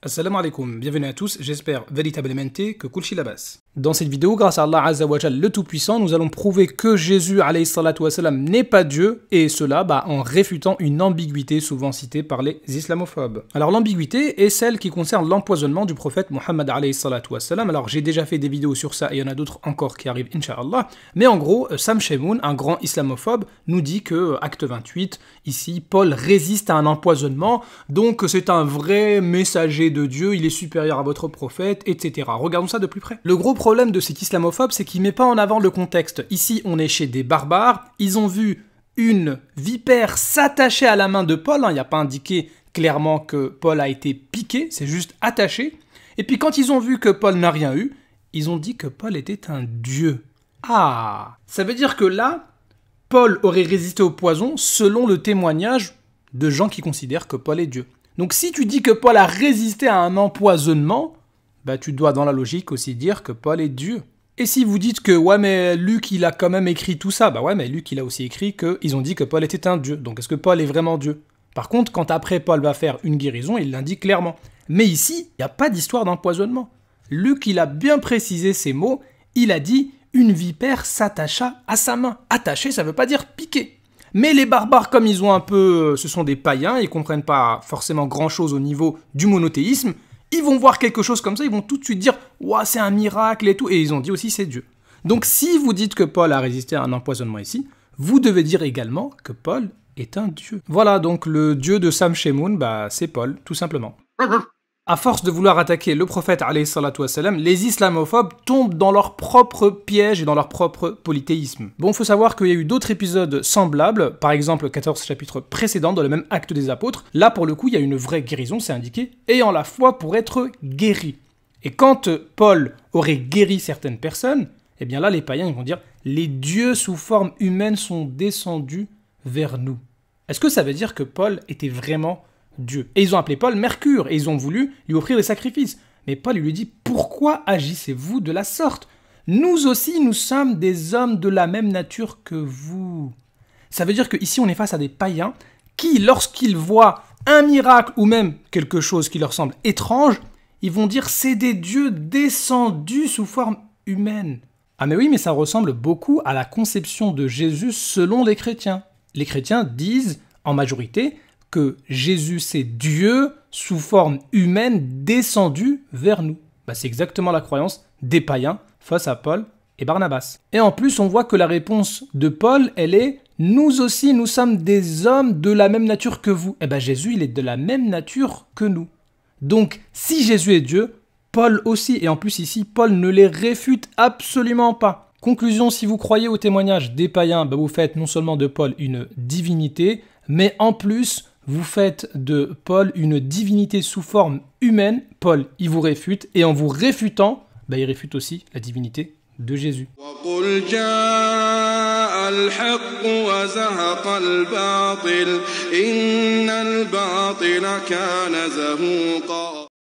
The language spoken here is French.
Assalamu alaikum, bienvenue à tous, j'espère véritablement que Kulshi Labas. Dans cette vidéo, grâce à Allah Azza wa Jal, le Tout-Puissant, nous allons prouver que Jésus alayhi salatu wa salam n'est pas Dieu, et cela en réfutant une ambiguïté souvent citée par les islamophobes. Alors l'ambiguïté est celle qui concerne l'empoisonnement du prophète Muhammad alayhi salatu wa salam. Alors j'ai déjà fait des vidéos sur ça, et il y en a d'autres encore qui arrivent, Inch'Allah. Mais en gros, Sam Shemoun, un grand islamophobe, nous dit que, acte 28, ici, Paul résiste à un empoisonnement, donc c'est un vrai messager de Dieu, il est supérieur à votre prophète, etc. Regardons ça de plus près. Le gros problème de cet islamophobe, c'est qu'il met pas en avant le contexte. Ici, on est chez des barbares, ils ont vu une vipère s'attacher à la main de Paul, il n'y a pas indiqué clairement que Paul a été piqué, c'est juste attaché. Et puis quand ils ont vu que Paul n'a rien eu, ils ont dit que Paul était un dieu. Ah, ça veut dire que là, Paul aurait résisté au poison selon le témoignage de gens qui considèrent que Paul est Dieu. Donc si tu dis que Paul a résisté à un empoisonnement, tu dois dans la logique aussi dire que Paul est Dieu. Et si vous dites que ouais mais Luc il a quand même écrit tout ça, ouais mais Luc il a aussi écrit qu'ils ont dit que Paul était un Dieu. Donc est-ce que Paul est vraiment Dieu? Par contre, quand après Paul va faire une guérison, il l'indique clairement. Mais ici, il n'y a pas d'histoire d'empoisonnement. Luc il a bien précisé ces mots, il a dit une vipère s'attacha à sa main. Attacher, ça veut pas dire piquer. Mais les barbares, comme ils ont un peu... ce sont des païens, ils comprennent pas forcément grand-chose au niveau du monothéisme, ils vont voir quelque chose comme ça, ils vont tout de suite dire « Ouah, c'est un miracle et tout », et ils ont dit aussi « c'est Dieu ». Donc si vous dites que Paul a résisté à un empoisonnement ici, vous devez dire également que Paul est un Dieu. Voilà, donc le Dieu de Sam Shemoun, c'est Paul, tout simplement. À force de vouloir attaquer le prophète alayhi salatu wassalam, les islamophobes tombent dans leur propre piège et dans leur propre polythéisme. Bon, faut savoir qu'il y a eu d'autres épisodes semblables, par exemple le 14 chapitre précédent dans le même acte des apôtres. Là, pour le coup, il y a une vraie guérison, c'est indiqué, ayant la foi pour être guéri. Et quand Paul aurait guéri certaines personnes, eh bien là, les païens ils vont dire « les dieux sous forme humaine sont descendus vers nous ». Est-ce que ça veut dire que Paul était vraiment Dieu? Et ils ont appelé Paul Mercure, et ils ont voulu lui offrir des sacrifices. Mais Paul lui dit, pourquoi agissez-vous de la sorte? Nous aussi, nous sommes des hommes de la même nature que vous. Ça veut dire qu'ici, on est face à des païens qui, lorsqu'ils voient un miracle ou même quelque chose qui leur semble étrange, ils vont dire, c'est des dieux descendus sous forme humaine. Ah mais oui, mais ça ressemble beaucoup à la conception de Jésus selon les chrétiens. Les chrétiens disent, en majorité, que Jésus c'est Dieu sous forme humaine descendu vers nous. C'est exactement la croyance des païens face à Paul et Barnabas. Et en plus, on voit que la réponse de Paul, elle est « Nous aussi, nous sommes des hommes de la même nature que vous. » Jésus, il est de la même nature que nous. Donc, si Jésus est Dieu, Paul aussi. Et en plus, ici, Paul ne les réfute absolument pas. Conclusion, si vous croyez au témoignage des païens, vous faites non seulement de Paul une divinité, mais en plus, vous faites de Paul une divinité sous forme humaine. Paul, il vous réfute, et en vous réfutant, il réfute aussi la divinité de Jésus.